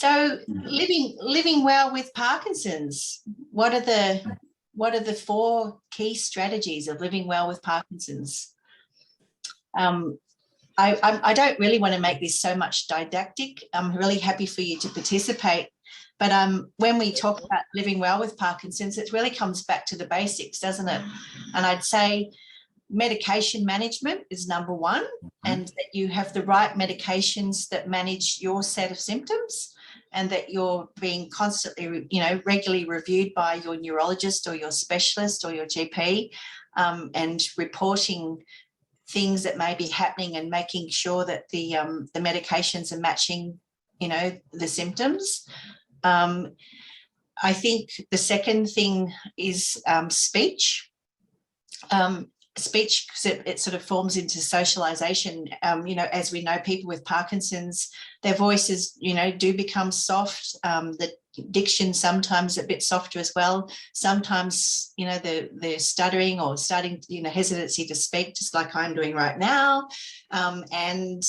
So living well with Parkinson's, what are the four key strategies of living well with Parkinson's? I don't really want to make this so much didactic. I'm really happy for you to participate. But when we talk about living well with Parkinson's, it really comes back to the basics, doesn't it? And I'd say medication management is number one, and that you have the right medications that manage your set of symptoms, and that you're being constantly, regularly reviewed by your neurologist or your specialist or your GP, and reporting things that may be happening and making sure that the medications are matching, the symptoms. I think the second thing is speech. Speech, because it sort of forms into socialization. As we know, people with Parkinson's, their voices, do become soft. The diction sometimes a bit softer as well. Sometimes, they're stuttering or starting, hesitancy to speak, just like I'm doing right now. And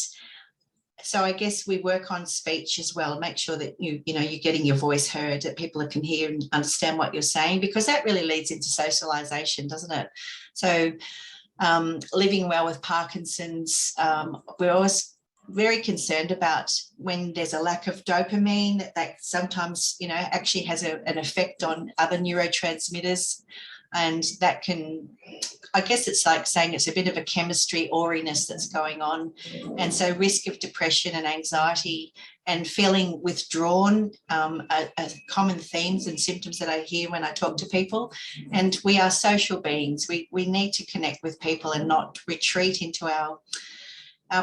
so I guess we work on speech as well. Make sure that you're getting your voice heard, that people can hear and understand what you're saying, because that really leads into socialization, doesn't it? So living well with Parkinson's, we're always very concerned about when there's a lack of dopamine, that sometimes, actually has an effect on other neurotransmitters. And that can, I guess it's like saying it's a bit of a chemistry awriness that's going on. And so risk of depression and anxiety and feeling withdrawn are common themes and symptoms that I hear when I talk to people. And we are social beings. We need to connect with people and not retreat into our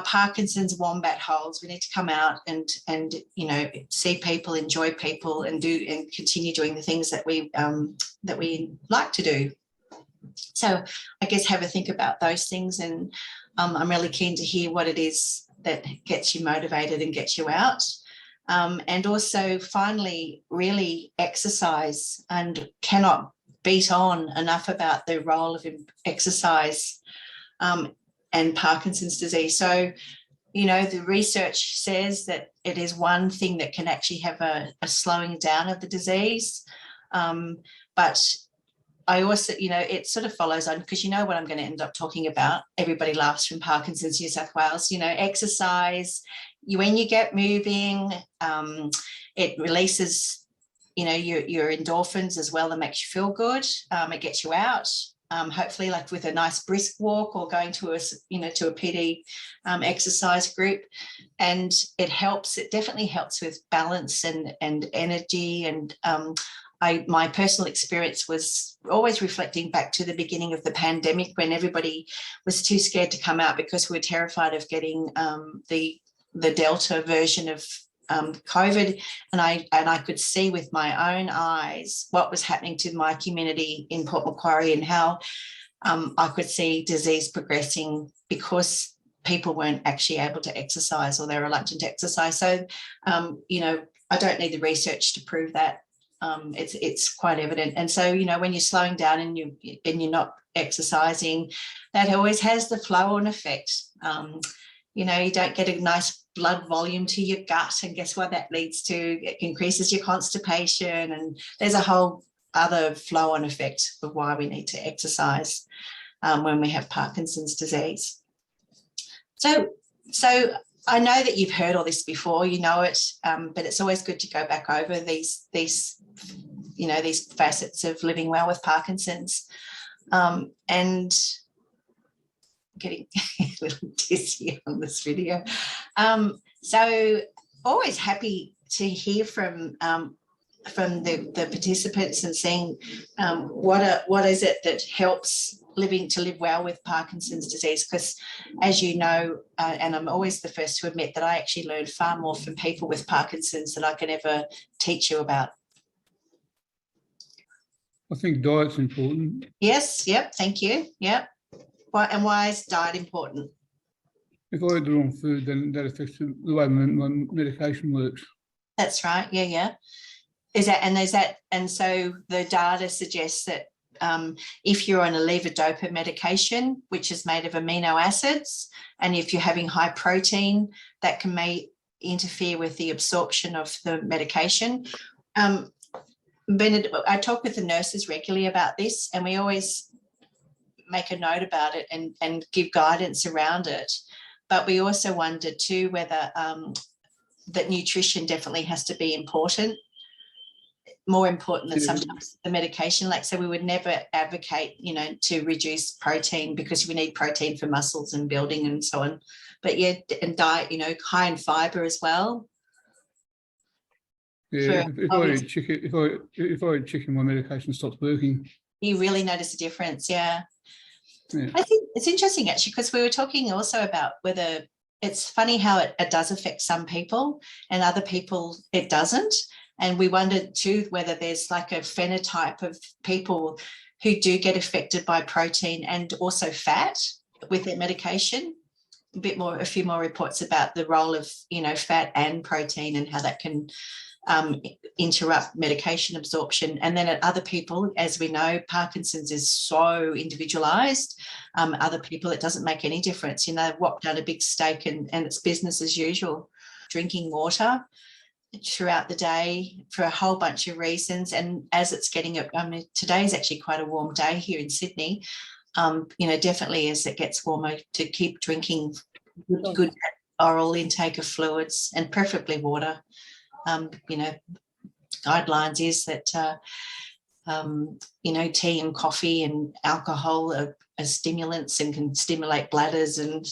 Parkinson's wombat holes. We need to come out and see people, enjoy people, and continue doing the things that we like to do. So I guess have a think about those things, and I'm really keen to hear what it is that gets you motivated and gets you out. And also finally, really exercise, and cannot beat on enough about the role of exercise and Parkinson's disease. So, the research says that it is one thing that can actually have a slowing down of the disease. But I also, it sort of follows on, because what I'm going to end up talking about. Everybody laughs from Parkinson's, New South Wales, exercise. When you get moving, it releases, your endorphins as well, that makes you feel good. It gets you out. Hopefully like with a nice brisk walk, or going to a PD exercise group. And it definitely helps with balance and energy. And my personal experience was always reflecting back to the beginning of the pandemic, when everybody was too scared to come out because we were terrified of getting the Delta version of COVID, and I could see with my own eyes what was happening to my community in Port Macquarie, and how I could see disease progressing because people weren't actually able to exercise, or they're reluctant to exercise. So, I don't need the research to prove that. It's quite evident. And so, when you're slowing down and you're not exercising, that always has the flow-on effect. You don't get a nice blood volume to your gut, and guess what that leads to? It increases your constipation, and there's a whole other flow-on effect of why we need to exercise when we have Parkinson's disease. So I know that you've heard all this before, it, but it's always good to go back over these facets of living well with Parkinson's. And getting a little dizzy on this video. So always happy to hear from the participants, and seeing what is it that helps to live well with Parkinson's disease. Because as you know, and I'm always the first to admit that I actually learn far more from people with Parkinson's than I can ever teach you about. I think diet's important. Yes, yep, thank you, yep. Why is diet important? If I eat the wrong food, then that affects the way my medication works. That's right, yeah. And so the data suggests that if you're on a levodopa medication, which is made of amino acids, and if you're having high protein, that can interfere with the absorption of the medication. Bernard, I talk with the nurses regularly about this, and we always make a note about it and give guidance around it. But we also wonder too whether that nutrition definitely has to be important, more important than sometimes the medication. Like, so we would never advocate, you know, to reduce protein because we need protein for muscles and building and so on. But yeah, and diet, you know, high in fibre as well. Yeah, if I eat chicken, my medication stops working. You really notice a difference, yeah. Yeah. I think it's interesting actually, because we were talking also about whether it's funny how it does affect some people and other people it doesn't. And we wondered too whether there's like a phenotype of people who do get affected by protein and also fat with their medication. A few more reports about the role of, you know, fat and protein and how that can interrupt medication absorption. And then at other people, as we know, Parkinson's is so individualized. Other people, it doesn't make any difference. You know, whop down a big steak and it's business as usual. Drinking water throughout the day for a whole bunch of reasons. And as it's getting, I mean, today is actually quite a warm day here in Sydney. You know, definitely as it gets warmer, to keep drinking good oral intake of fluids and preferably water. You know, guidelines is that, you know, tea and coffee and alcohol are stimulants and can stimulate bladders and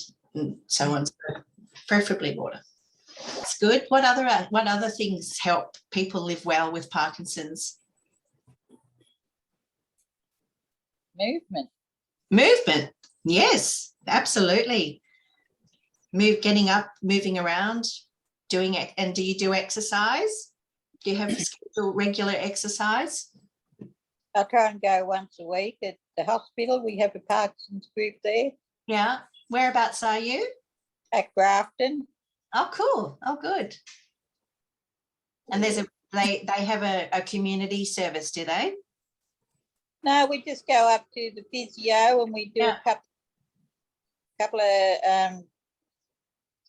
so on. So preferably water. It's good. What other things help people live well with Parkinson's? Movement. Yes, absolutely. Getting up, moving around, doing it. And do you do exercise? Do you have regular exercise? I try and go once a week at the hospital. We have a Parkinson's group there. Yeah. Whereabouts are you? At Grafton. Oh, cool. Oh, good. And there's they have a community service, do they? No, we just go up to the physio and we do a couple of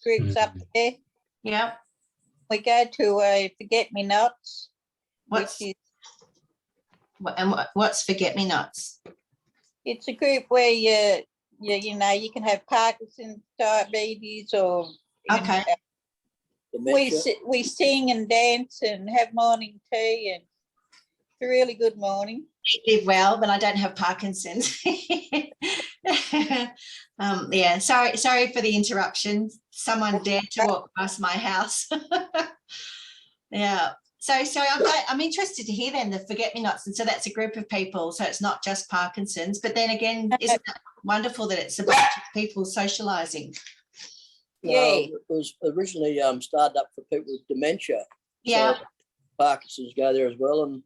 groups up there. Yeah. We go to a Forget-Me-Nots. What's Forget-Me-Nots? It's a group where you know, you can have Parkinson's, diabetes, or okay. We sing and dance and have morning tea, and it's a really good morning. I live well, but I don't have Parkinson's. Yeah, sorry for the interruption. Someone dared to walk past my house. Yeah. So I'm interested to hear then the Forget-Me-Nots, and so that's a group of people. So it's not just Parkinson's, but then again, isn't it wonderful that it's a bunch of people socialising? Yeah, it was originally started up for people with dementia. Yeah. So Parkinson's go there as well, and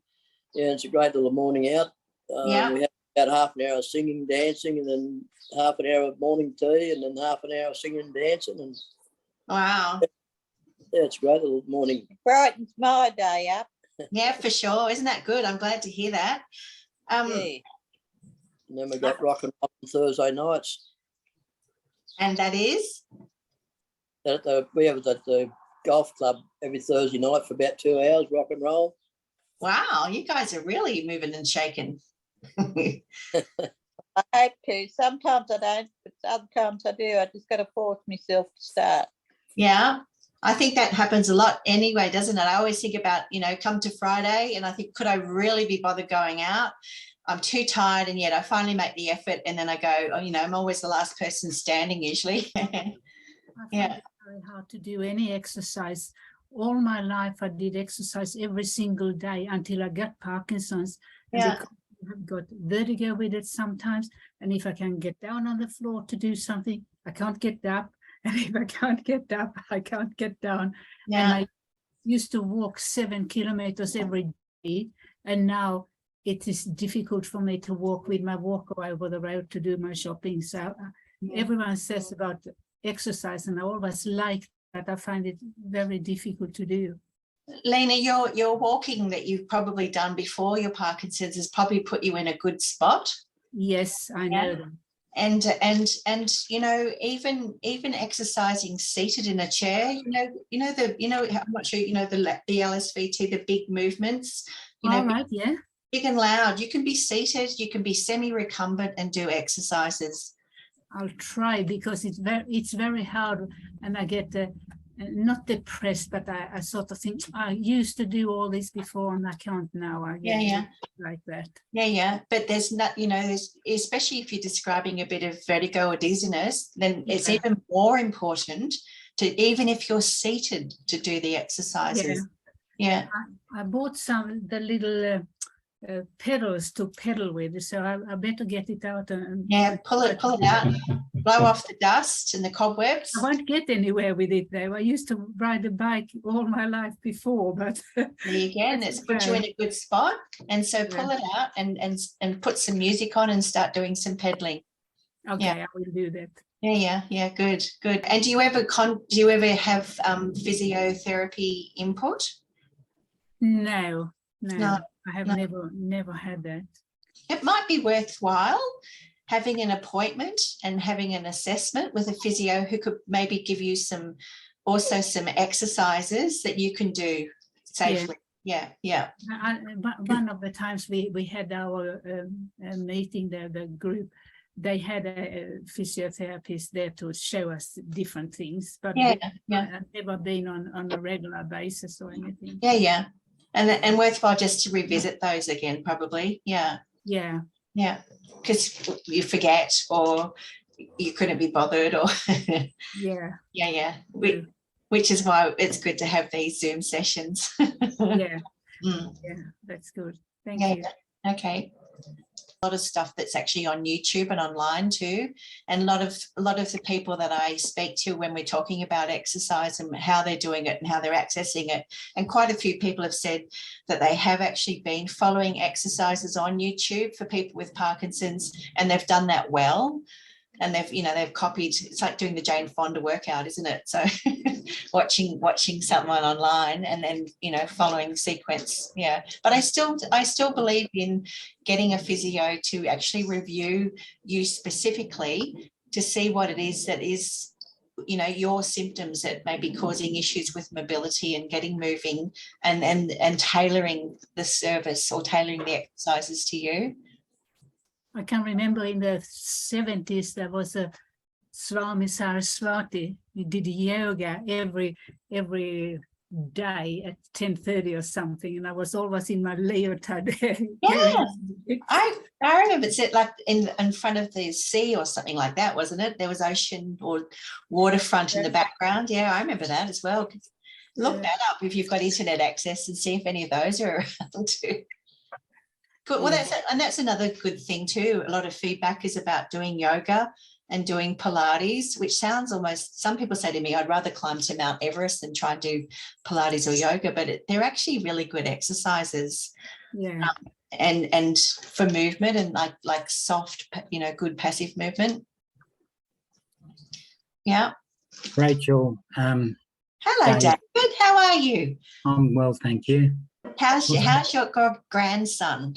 yeah, it's a great little morning out. Yeah. We have about half an hour of singing, dancing, and then half an hour of morning tea, and then half an hour of singing and dancing. And wow. Yeah, it's a great little morning. It brightens my day up. Yeah, for sure. Isn't that good? I'm glad to hear that. Yeah. And then we got rock and roll on Thursday nights. And that is? We have it at the golf club every Thursday night for about 2 hours, rock and roll. Wow, you guys are really moving and shaking. I hope to. Sometimes I don't, but other times I do. I just got to force myself to start. Yeah, I think that happens a lot anyway, doesn't it? I always think about, you know, come to Friday and I think, could I really be bothered going out? I'm too tired, and yet I finally make the effort, and then I go, oh, you know, I'm always the last person standing usually. Yeah. It's very hard to do any exercise. All my life I did exercise every single day until I got Parkinson's. Yeah. I have got vertigo with it sometimes, and if I can get down on the floor to do something, I can't get up, and if I can't get up, I can't get down. Yeah. And I used to walk 7 kilometers every day, and now it is difficult for me to walk with my walker over the road to do my shopping. So everyone says about exercise, and I always like that. I find it very difficult to do. Lena, your walking that you've probably done before your Parkinson's has probably put you in a good spot. Yes, I know that. and you know, even exercising seated in a chair, I'm not sure, you know, the LSVT, the big movements, you know, All right, yeah. big and loud. You can be seated, you can be semi-recumbent and do exercises. I'll try, because it's very hard, and I get not depressed, but I sort of think I used to do all this before and I can't now. I get like that. Yeah. But there's not, you know, there's, especially if you're describing a bit of vertigo or dizziness, then it's even more important to, even if you're seated, to do the exercises. Yeah. I bought the little pedals to pedal with, so I better get it out and pull it out, blow off the dust and the cobwebs. I won't get anywhere with it though. I used to ride a bike all my life before, but there you go, and it's put you in a good spot. And so pull it out and put some music on and start doing some pedaling. Okay, I will do that. Yeah, good. And do you ever have physiotherapy input? No, I have never had that. It might be worthwhile having an appointment and having an assessment with a physio who could maybe give you some exercises that you can do safely. Yeah. One of the times we had our meeting there, the group, they had a physiotherapist there to show us different things, but I've never been on a regular basis or anything. Yeah. And worthwhile just to revisit those again, probably. Yeah, because you forget or you couldn't be bothered, or which is why it's good to have these Zoom sessions. Yeah, that's good. Thank you. Okay. A lot of stuff that's actually on YouTube and online too, and a lot of the people that I speak to when we're talking about exercise and how they're doing it and how they're accessing it, and quite a few people have said that they have actually been following exercises on YouTube for people with Parkinson's, and they've done that well, and they've copied. It's like doing the Jane Fonda workout, isn't it? So watching someone online and then following the sequence. But I still believe in getting a physio to actually review you specifically to see what it is that is your symptoms that may be causing issues with mobility and getting moving, and tailoring the service or tailoring the exercises to you. I can remember in the 70s there was a Swami Saraswati. He did yoga every day at 10:30 or something, and I was always in my leotard. I remember it's like in front of the sea or something like that, wasn't it? There was ocean or waterfront in the background. I remember that as well. Look that up if you've got internet access and see if any of those are around too. Good. Well, that's another good thing too. A lot of feedback is about doing yoga and doing Pilates, which sounds almost, some people say to me, I'd rather climb to Mount Everest than try and do Pilates or yoga, but they're actually really good exercises. And for movement and like soft, good passive movement. Yeah. Rachel. Hello, David. How are you? I'm well, thank you. How's your grandson?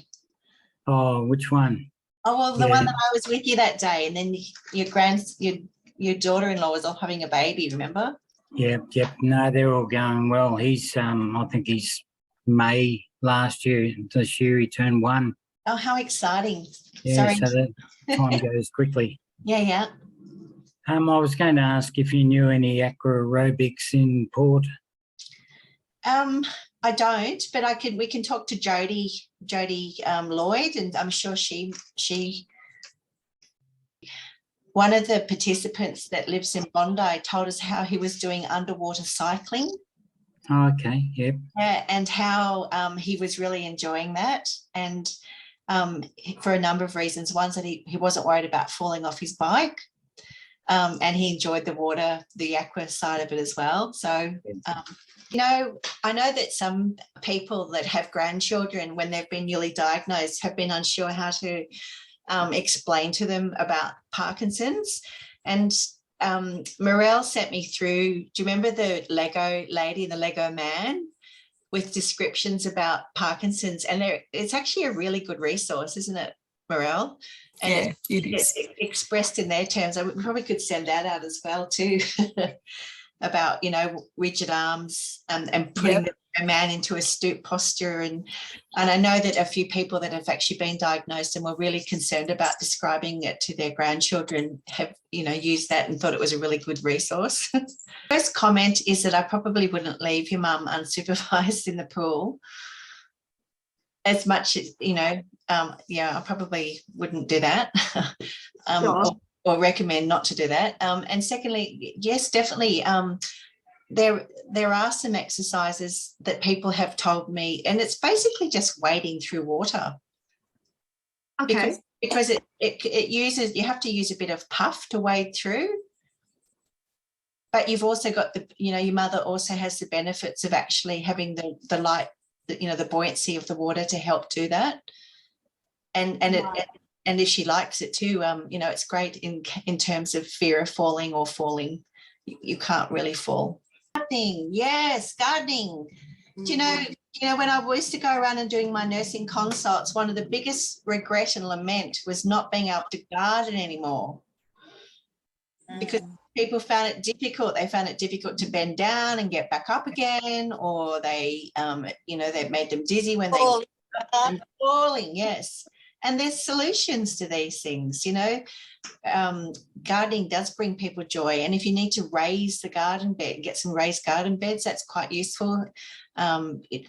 Oh, which one? Oh, well, the one that I was with you that day, and then your daughter-in-law was off having a baby, remember? Yep. No, they're all going well. He's I think he's May last year. This year he turned 1. Oh, how exciting. Yeah, so that time goes quickly. Yeah. I was going to ask if you knew any aqua aerobics in Port. I don't, but we can talk to Jody Lloyd, and I'm sure she one of the participants that lives in Bondi told us how he was doing underwater cycling. Oh, okay, yep. And how he was really enjoying that, and for a number of reasons. One's that he wasn't worried about falling off his bike, and he enjoyed the water, the aqua side of it as well. So I know that some people that have grandchildren, when they've been newly diagnosed, have been unsure how to explain to them about Parkinson's. And Morel sent me through, do you remember the Lego lady, the Lego man, with descriptions about Parkinson's? And it's actually a really good resource, isn't it? Morel. And Yeah, it it's is. expressed in their terms. I probably could send that out as well too, about, you know, rigid arms and putting a man into a stoop posture. And I know that a few people that have actually been diagnosed and were really concerned about describing it to their grandchildren have, you know, used that and thought it was a really good resource. First comment is that I probably wouldn't leave your mum unsupervised in the pool. As much as, you know, I probably wouldn't do that. Or recommend not to do that. And secondly, yes, definitely, there are some exercises that people have told me, and it's basically just wading through water. Okay. Because it uses, you have to use a bit of puff to wade through. But you've also got the, you know, your mother also has the benefits of actually having the light, you know, the buoyancy of the water to help do that. And if she likes it too, you know, it's great in terms of fear of falling or falling. You can't really fall. Gardening, yes, gardening. Do you know, when I used to go around and doing my nursing consults, one of the biggest regret and lament was not being able to garden anymore, because people found it difficult. They found it difficult to bend down and get back up again, or they, you know, they made them dizzy when they falling. Yes. And there's solutions to these things, you know. Gardening does bring people joy. And if you need to raise the garden bed, get some raised garden beds, that's quite useful.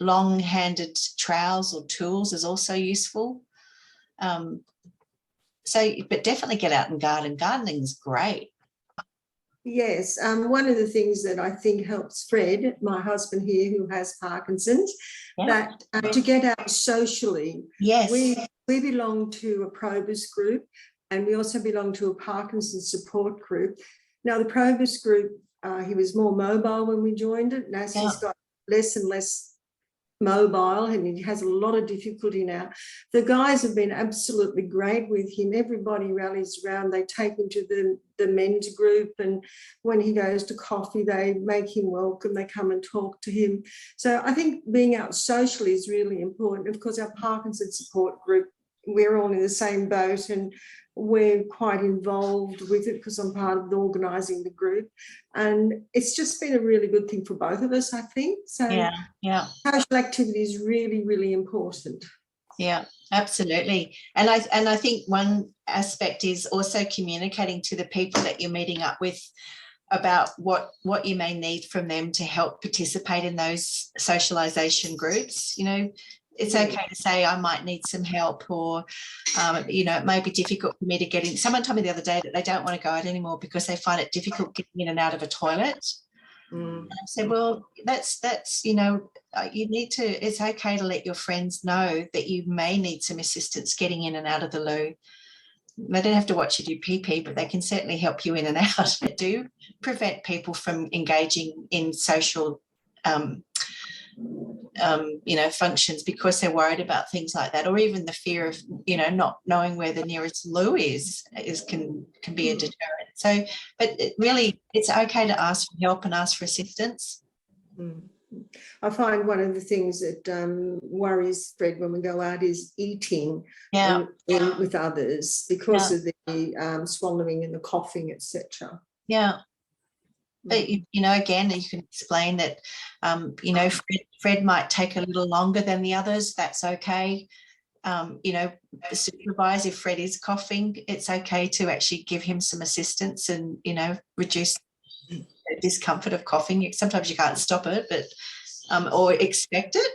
Long-handed trowels or tools is also useful. But definitely get out and garden. Gardening is great. Yes, one of the things that I think helps Fred, my husband here, who has Parkinson's, that to get out socially. Yes. We belong to a Probus group, and we also belong to a Parkinson's support group. Now, the Probus group, he was more mobile when we joined it, and as he's got less and less mobile, and he has a lot of difficulty now. The guys have been absolutely great with him. Everybody rallies around. They take him to the men's group, and when he goes to coffee, they make him welcome. They come and talk to him. So I think being out socially is really important. Of course, our Parkinson's support group, we're all in the same boat, and we're quite involved with it because I'm part of organising the group, and it's just been a really good thing for both of us, I think. So social activity is really, really important. Yeah, absolutely. And I think one aspect is also communicating to the people that you're meeting up with about what you may need from them to help participate in those socialisation groups. You know, it's okay to say, I might need some help, or, you know, it may be difficult for me to get in. Someone told me the other day that they don't want to go out anymore because they find it difficult getting in and out of a toilet. And I said, well, that's, you know, you need to, it's okay to let your friends know that you may need some assistance getting in and out of the loo. They don't have to watch you do pee-pee, but they can certainly help you in and out. They do prevent people from engaging in social you know, functions because they're worried about things like that, or even the fear of, you know, not knowing where the nearest loo is can be a deterrent. So, but it's okay to ask for help and ask for assistance. I find one of the things that worries Fred when we go out is eating with others because of the swallowing and the coughing, etc. Yeah. But, you know, again, you can explain that, you know, Fred might take a little longer than the others. That's okay. You know, supervise if Fred is coughing. It's okay to actually give him some assistance and, you know, reduce the discomfort of coughing. Sometimes you can't stop it, but or expect it.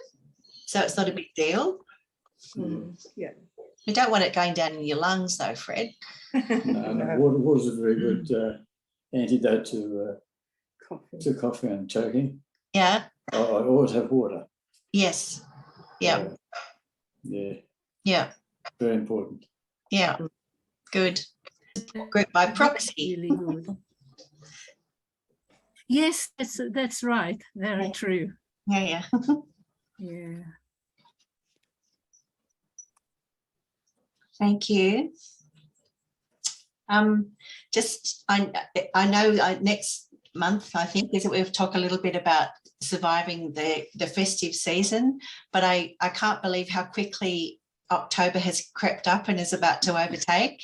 So it's not a big deal. Yeah. You don't want it going down in your lungs, though, Fred. No. Water's a very good antidote to coughing and choking. Yeah. I always have water. Yes. Yeah. Yeah. Very important. Yeah. Good. Group by proxy. Really good. Yes, that's right. Very true. Yeah. Yeah. Thank you. Just I know next month, I think, is that we'll talk a little bit about surviving the festive season, but I can't believe how quickly October has crept up and is about to overtake.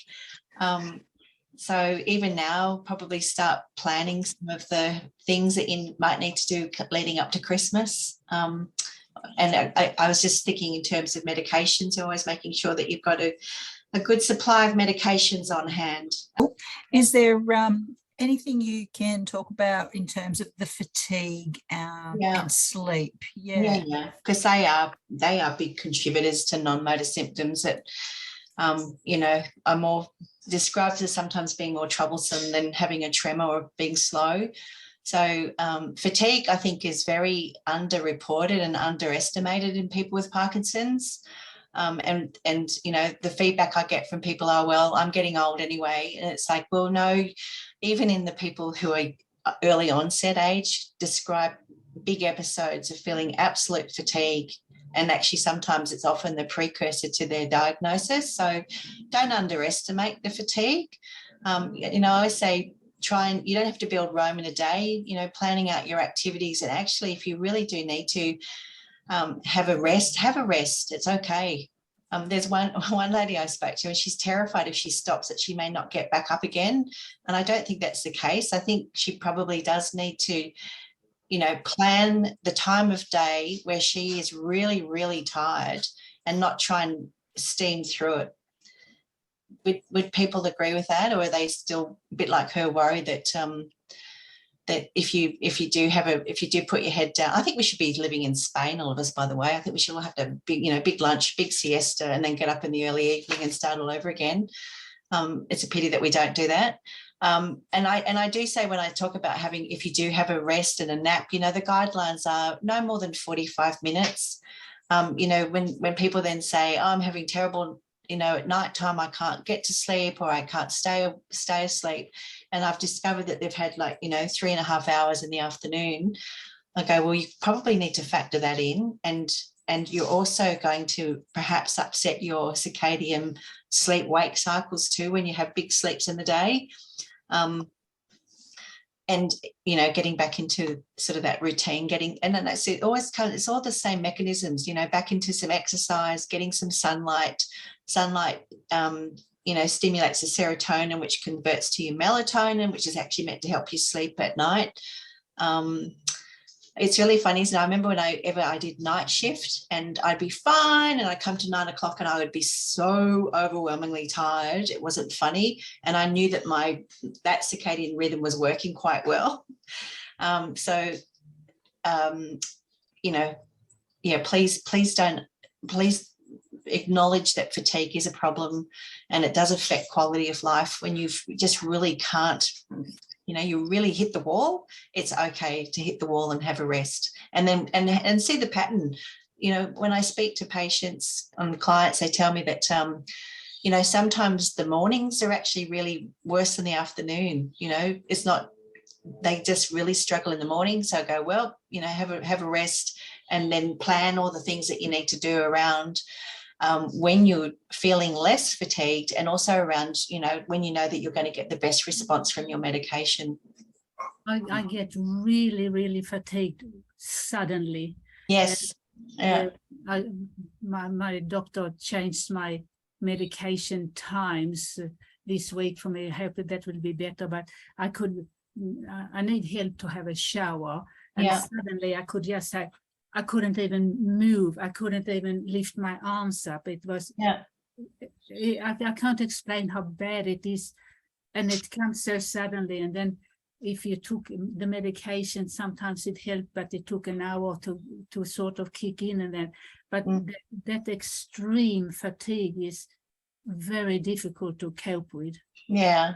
So even now, probably start planning some of the things that you might need to do leading up to Christmas. And I was just thinking in terms of medications, always making sure that you've got a good supply of medications on hand. Is there anything you can talk about in terms of the fatigue and sleep? Yeah, because they are big contributors to non-motor symptoms that are more described as sometimes being more troublesome than having a tremor or being slow. So fatigue, I think, is very underreported and underestimated in people with Parkinson's. And the feedback I get from people are, well, I'm getting old anyway. And it's like, well, no, even in the people who are early onset age describe big episodes of feeling absolute fatigue. And actually, sometimes it's often the precursor to their diagnosis. So don't underestimate the fatigue. I always say, you don't have to build Rome in a day, planning out your activities. And actually, if you really do need to have a rest. It's okay. There's one lady I spoke to, and she's terrified if she stops that she may not get back up again. And I don't think that's the case. I think she probably does need to, plan the time of day where she is really, really tired and not try and steam through it. Would people agree with that, or are they still a bit like her, worried that that if you do put your head down? I think we should be living in Spain, all of us, by the way. I think we should all have to have big lunch, big siesta, and then get up in the early evening and start all over again. It's a pity that we don't do that. And I do say, when I talk about if you do have a rest and a nap, the guidelines are no more than 45 minutes. When people then say, oh, I'm having terrible, at night time, I can't get to sleep, or I can't stay asleep, and I've discovered that they've had 3.5 hours in the afternoon, I go, well, you probably need to factor that in, and you're also going to perhaps upset your circadian sleep-wake cycles too when you have big sleeps in the day. And getting back into sort of that routine, and then that's it. Always it's all the same mechanisms. Back into some exercise, getting some sunlight. Sunlight, stimulates the serotonin, which converts to your melatonin, which is actually meant to help you sleep at night. It's really funny, isn't it? I remember when I did night shift, and I'd be fine, and I'd come to 9 o'clock and I would be so overwhelmingly tired. It wasn't funny. And I knew that that circadian rhythm was working quite well. Please acknowledge that fatigue is a problem, and it does affect quality of life when you just really can't, you really hit the wall. It's okay to hit the wall and have a rest, and then and see the pattern. When I speak to patients and clients, they tell me that sometimes the mornings are actually really worse than the afternoon. It's not, they just really struggle in the morning. So I go, well, have a rest, and then plan all the things that you need to do around when you're feeling less fatigued, and also around, when you know that you're going to get the best response from your medication. I get really, really fatigued suddenly. Yes. Yeah. My doctor changed my medication times this week for me. I hope that will be better, but I need help to have a shower. And suddenly I could just say, I couldn't even move. I couldn't even lift my arms up. It was, I can't explain how bad it is. And it comes so suddenly. And then if you took the medication, sometimes it helped, but it took an hour to sort of kick in. And then, but that extreme fatigue is very difficult to cope with. Yeah.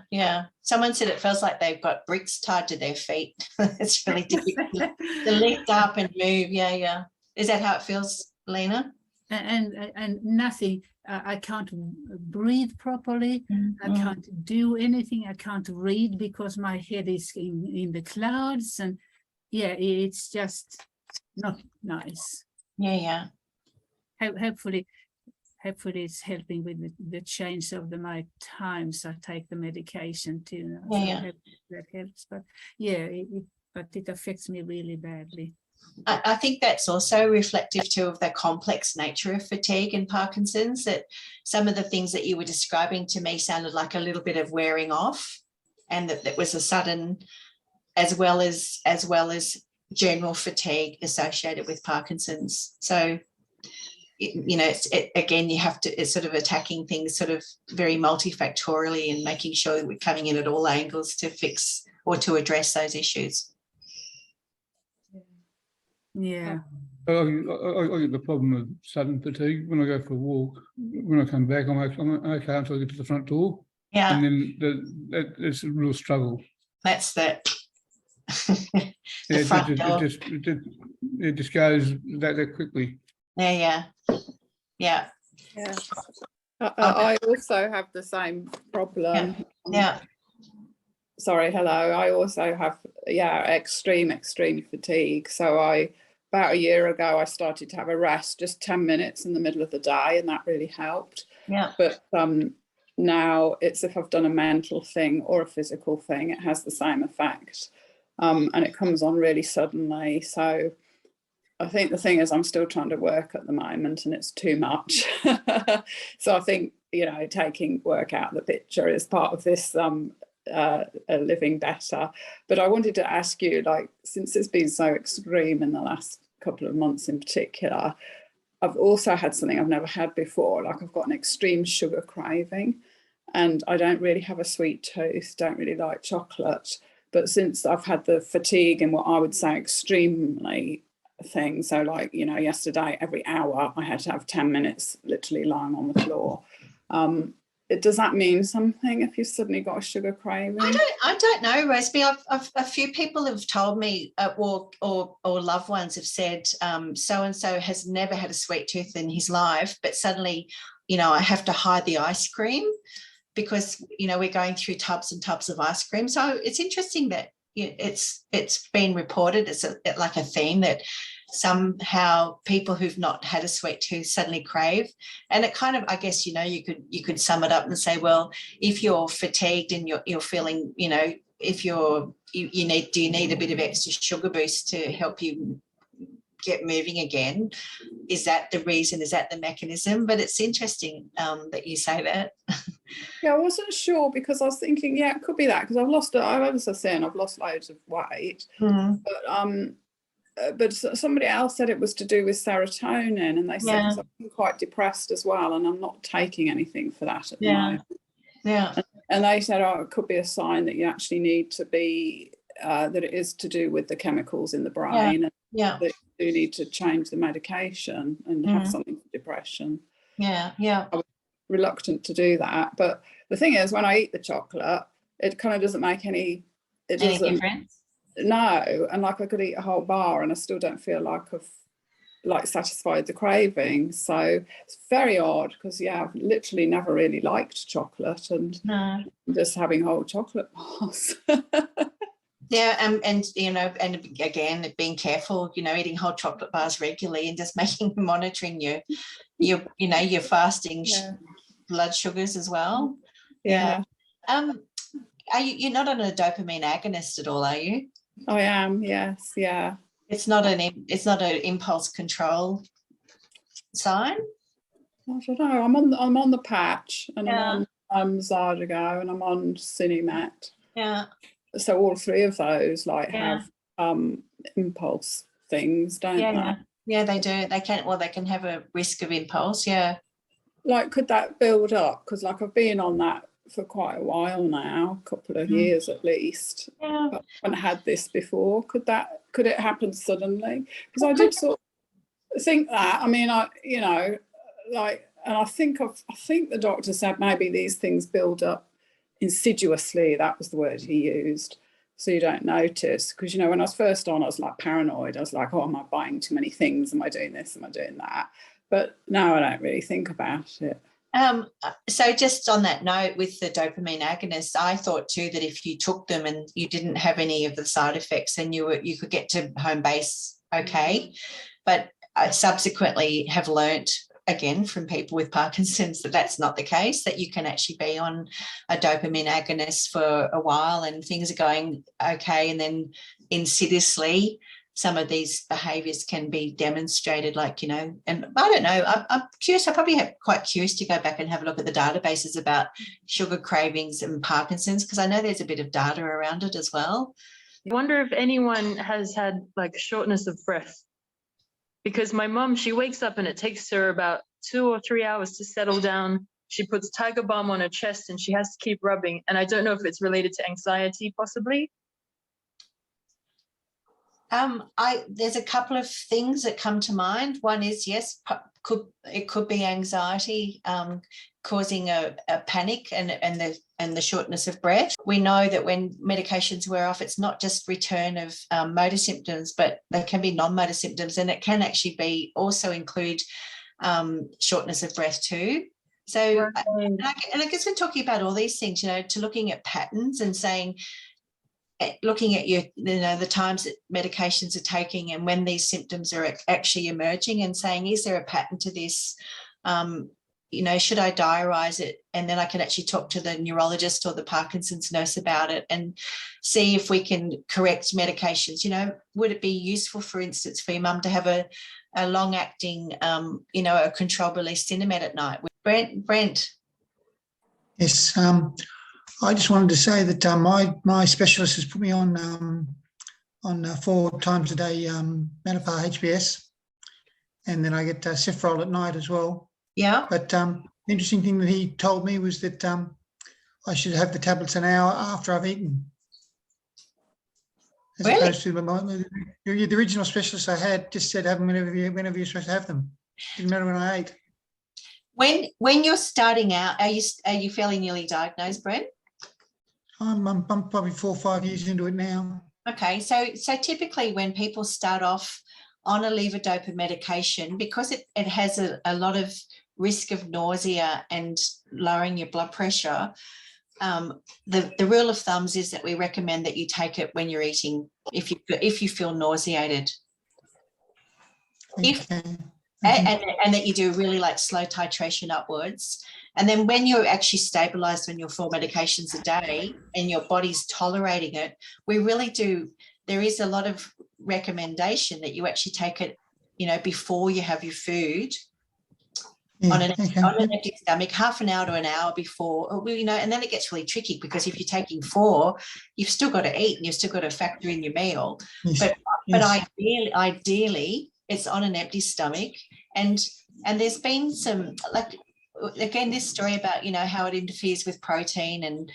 Someone said it feels like they've got bricks tied to their feet. It's really difficult to lift up and move. Yeah. Is that how it feels, Lena? And nothing. I can't breathe properly. I can't do anything. I can't read because my head is in the clouds. And it's just not nice. Yeah. Hopefully it's helping with the change of my times. I take the medication too. So I hope that helps. But but it affects me really badly. I think that's also reflective too of the complex nature of fatigue and Parkinson's, that some of the things that you were describing to me sounded like a little bit of wearing off, and that was a sudden, as well as general fatigue associated with Parkinson's. So, you know, again, you have to, it's sort of attacking things sort of very multifactorially and making sure that we're coming in at all angles to fix or to address those issues. Yeah. I get the problem with sudden fatigue when I go for a walk. When I come back, I'm okay until I get to the front door. Yeah. And then it's a real struggle. That's the Yeah, front door. It just goes that quickly. Yeah. Yeah. I also have the same problem. Yeah. Sorry, hello. I also have, extreme fatigue. So about a year ago, I started to have a rest, just 10 minutes in the middle of the day, and that really helped. Yeah. But now it's if I've done a mental thing or a physical thing, it has the same effect. And it comes on really suddenly. So I think the thing is, I'm still trying to work at the moment, and it's too much. So I think, you know, taking work out of the picture is part of this living better. But I wanted to ask you, like, since it's been so extreme in the last couple of months in particular, I've also had something I've never had before. Like, I've got an extreme sugar craving, and I don't really have a sweet tooth, don't really like chocolate. But since I've had the fatigue and what I would say extremely thing, so like, you know, yesterday every hour I had to have 10 minutes literally lying on the floor. Does that mean something if you've suddenly got a sugar craving? I don't know, Rosemary. A few people have told me, or loved ones have said, so and so has never had a sweet tooth in his life, but suddenly, you know, I have to hide the ice cream because, you know, we're going through tubs and tubs of ice cream. So it's interesting that it's been reported as like a theme that somehow people who've not had a sweet tooth suddenly crave. And it kind of, I guess, you know, you could sum it up and say, well, if you're fatigued and you're feeling, you know, if do you need a bit of extra sugar boost to help you get moving again? Is that the reason? Is that the mechanism? But it's interesting that you say that. Yeah, I wasn't sure because I was thinking, yeah, it could be that because I've lost loads of weight. But somebody else said it was to do with serotonin, and they said I'm quite depressed as well, and I'm not taking anything for that at the moment. Yeah. And they said, oh, it could be a sign that you actually need to be, that it is to do with the chemicals in the brain, and that you do need to change the medication and have something for depression. Yeah. I was reluctant to do that, but the thing is, when I eat the chocolate, it kind of doesn't make any difference. No, and like I could eat a whole bar and I still don't feel like I've satisfied the craving. So it's very odd because I've literally never really liked chocolate, and just having whole chocolate bars. Yeah, and you know, and again, being careful, you know, eating whole chocolate bars regularly and just monitoring your fasting blood sugars as well. Yeah. You're not on a dopamine agonist at all, are you? I am, yes, yeah. It's not an impulse control sign. I don't know. I'm on the patch, and I'm on Zardago, and I'm on Cinemat. Yeah. So all three of those have impulse things, don't they? Yeah, they do. They can have a risk of impulse. Yeah. Like, could that build up? Because like I've been on that for quite a while now, a couple of years at least. Yeah. I haven't had this before. Could it happen suddenly? Because I did sort of think that. I mean, and I think the doctor said maybe these things build up insidiously. That was the word he used. So you don't notice. Because, you know, when I was first on, I was like paranoid. I was like, oh, am I buying too many things? Am I doing this? Am I doing that? But now I don't really think about it. So just on that note, with the dopamine agonists, I thought too that if you took them and you didn't have any of the side effects, then you could get to home base okay. But I subsequently have learnt again from people with Parkinson's that that's not the case, that you can actually be on a dopamine agonist for a while and things are going okay, and then insidiously some of these behaviours can be demonstrated, like, you know, and I don't know, I'm curious, I probably quite curious to go back and have a look at the databases about sugar cravings and Parkinson's, because I know there's a bit of data around it as well. I wonder if anyone has had like shortness of breath, because my mum, she wakes up and it takes her about 2 or 3 hours to settle down. She puts Tiger Balm on her chest and she has to keep rubbing. And I don't know if it's related to anxiety, possibly. There's a couple of things that come to mind. One is, yes, it could be anxiety causing a panic and the shortness of breath. We know that when medications wear off, it's not just return of motor symptoms, but they can be non-motor symptoms, and it can actually be also include shortness of breath too. So, right. and I guess we're talking about all these things, you know, to looking at patterns and saying, looking at the times that medications are taking and when these symptoms are actually emerging, and saying, is there a pattern to this? You know, should I diarise it? And then I can actually talk to the neurologist or the Parkinson's nurse about it and see if we can correct medications. You know, would it be useful, for instance, for your mum to have a long-acting, you know, a controlled release Cinemet at night? Brent. Yes. I just wanted to say that my specialist has put me on 4 times a day Menopar HBS, and then I get Cifrol at night as well. Yeah. But the interesting thing that he told me was that I should have the tablets an hour after I've eaten. As really? opposed to the original specialist I had just said have them whenever you're supposed to have them. Didn't matter when I ate. When you're starting out, are you fairly newly diagnosed, Brent? I'm probably 4 or 5 years into it now. Okay, so typically when people start off on a levodopa medication, because it has a lot of risk of nausea and lowering your blood pressure, the rule of thumbs is that we recommend that you take it when you're eating, if you feel nauseated. Okay. And that you do really like slow titration upwards. And then when you're actually stabilized on your 4 medications a day and your body's tolerating it, we really do, there is a lot of recommendation that you actually take it, you know, before you have your food. Yeah, on an empty stomach, half an hour to an hour before, you know, and then it gets really tricky, because if you're taking 4, you've still got to eat and you've still got to factor in your meal. Yes. But ideally, it's on an empty stomach. And there's been some, like, again, this story about, you know, how it interferes with protein and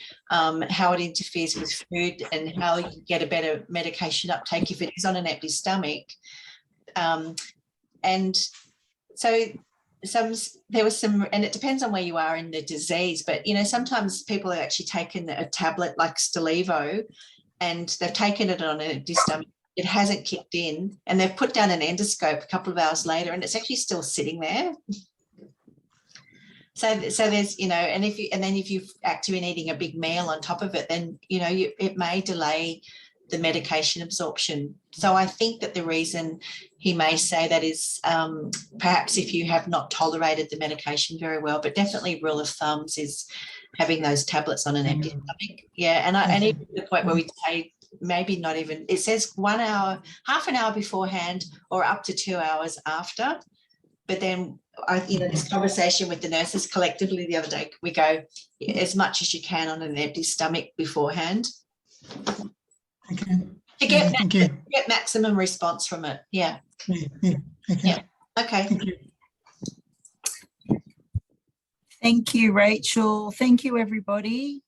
how it interferes with food and how you get a better medication uptake if it is on an empty stomach. And so there was some, and it depends on where you are in the disease, but, you know, sometimes people have actually taken a tablet like Stalevo and they've taken it on an empty stomach. It hasn't kicked in, and they've put down an endoscope a couple of hours later and it's actually still sitting there. So there's, you know, and then if you factor in eating a big meal on top of it, then, you know, it may delay the medication absorption. So I think that the reason he may say that is perhaps if you have not tolerated the medication very well, but definitely rule of thumbs is having those tablets on an empty stomach. Yeah, and even to the point where we say maybe not even, it says 1 hour, half an hour beforehand or up to 2 hours after. But then, you know, this conversation with the nurses collectively the other day, we go as much as you can on an empty stomach beforehand. Okay. To get maximum response from it. Yeah. Okay. Yeah. Okay. Thank you. Thank you, Rachel. Thank you, everybody.